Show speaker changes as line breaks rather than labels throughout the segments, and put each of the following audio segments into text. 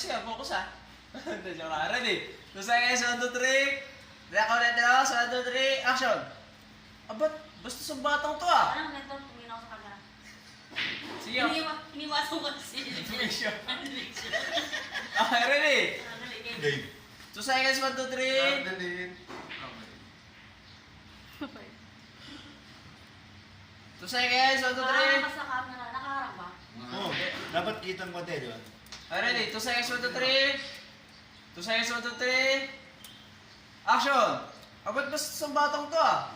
siya. Focus ha. Hindi, joke lang. Ready? 2 seconds, 1, 2, 3. React ulit na ako. 1, 2, 3. Action! Abat, basta sa batang to ah.
Parang ganito, tumingin ako sa camera.
Sige.
Iniwasan ko kasi.
Animation. Okay, ready?
Game.
2 seconds, 1, 2, 3.
Dalhin.
2 seconds, 1, 2, 3.
Nakaharap sa camera. Nakaharap ba?
Oo. Dapat kitang konti, di ba?
Okay, ready? 2 seconds, 1, 2, 3. 2 seconds, 1, 2, 3. Action! Abat, basta sa batang to ah.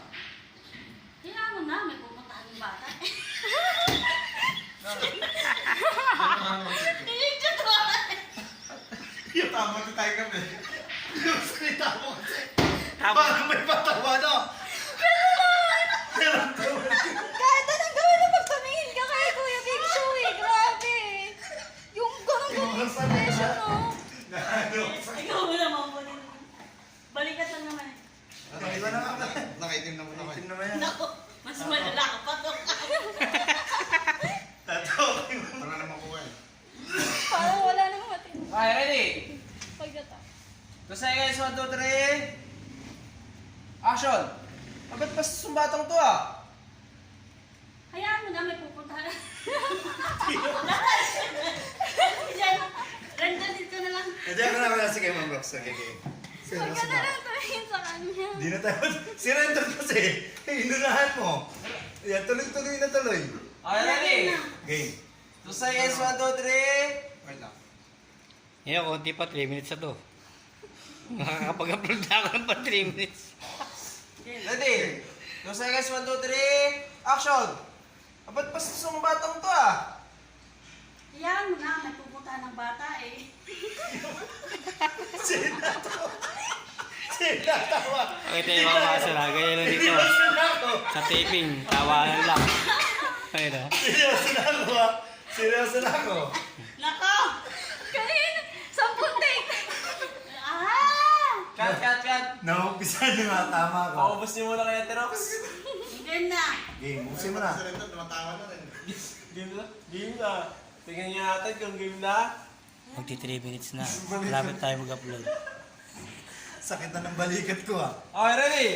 Kailangan mo na, may pupuntahan yung bata. Niligyan mo!
Yung tama na tayo kami. Yung salita mo kasi. Parang may patawa, no?
Kahit anong gawin na pag tumingin ka kay Kuya Big Show eh. Grabe. Yung ganun expression, no?
Ikaw mo na mamunin. Balikat lang naman eh.
Iba na nga. Nakaitim naman ako. Nakaitim naman yan.
Naku, mas malala ka pa to.
Tatawa. Wala naman ko eh.
Parang wala nang matin.
Okay, ready?
Pagkata.
2 seconds, 1, 2, 3. Action! Abat, basta sa batang to ah.
Hayaan mo na, may pupuntahan. Random dito na lang.
Hindi ako na kasi kay Ma'am Rox. Sige.
Pagka na lang tumingin sa kanya.
Di na tayo. Si Rendon kasi. Inunahan mo. Yan, tuloy-tuloy na tuloy.
Okay, ready?
Game.
2 seconds, 1, 2, 3.
Wait lang.
Yan, konti pa, 3 minutes na to. Makakapag-upload na ako ng pa 3 minutes.
Ready? 2 seconds, 1, 2, 3. Action! Abat, basta sa batang to ah.
Hayaan mo na, may pupuntahan ng bata eh.
Sinatawa.
Okay, tayo mga kasala. Ganyan lang dito.
Seryoso na ako.
Sa taping, tawanan lang. Ayun na.
Seryoso na ako ah. Seryoso na ako.
Nako!
Kanina, 10 take.
Ah!
Cut.
Naumpisa nyo nga, tama ako.
Paubos niyo muna kay Ate Rox.
Hindi na.
Game, buksin mo na.
Game na? Game na. Tingnan niyo natin kung game na.
Magti 3 minutes na. Malapit tayo mag-upload.
Sakit na ng balikat ko ah.
Okay, ready?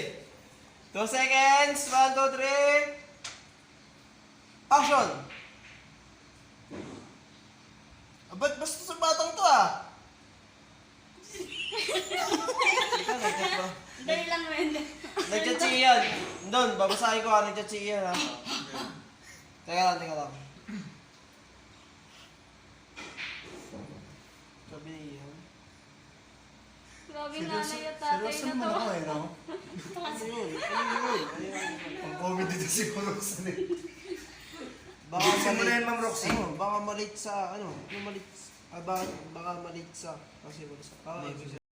2 seconds, 1, 2, 3. Action! Abat, basta sa batang to ah. Ikaw, nag-chat ba?
Dali lang, Wende.
Nag-chat si Ian. Doon, babasahin ko nag-chat si Ian ha. Teka lang. Sabi ni Ian.
Grabe nanay at tatay
Seryoso
na
naman
to.
ako eh, no?
Ano yun?
Ang comedy din siguro sa nila.
Baka
Buksin mo na yan, Ma'am Roxy.
baka malit sa, baka malit sa, kasi wala sa,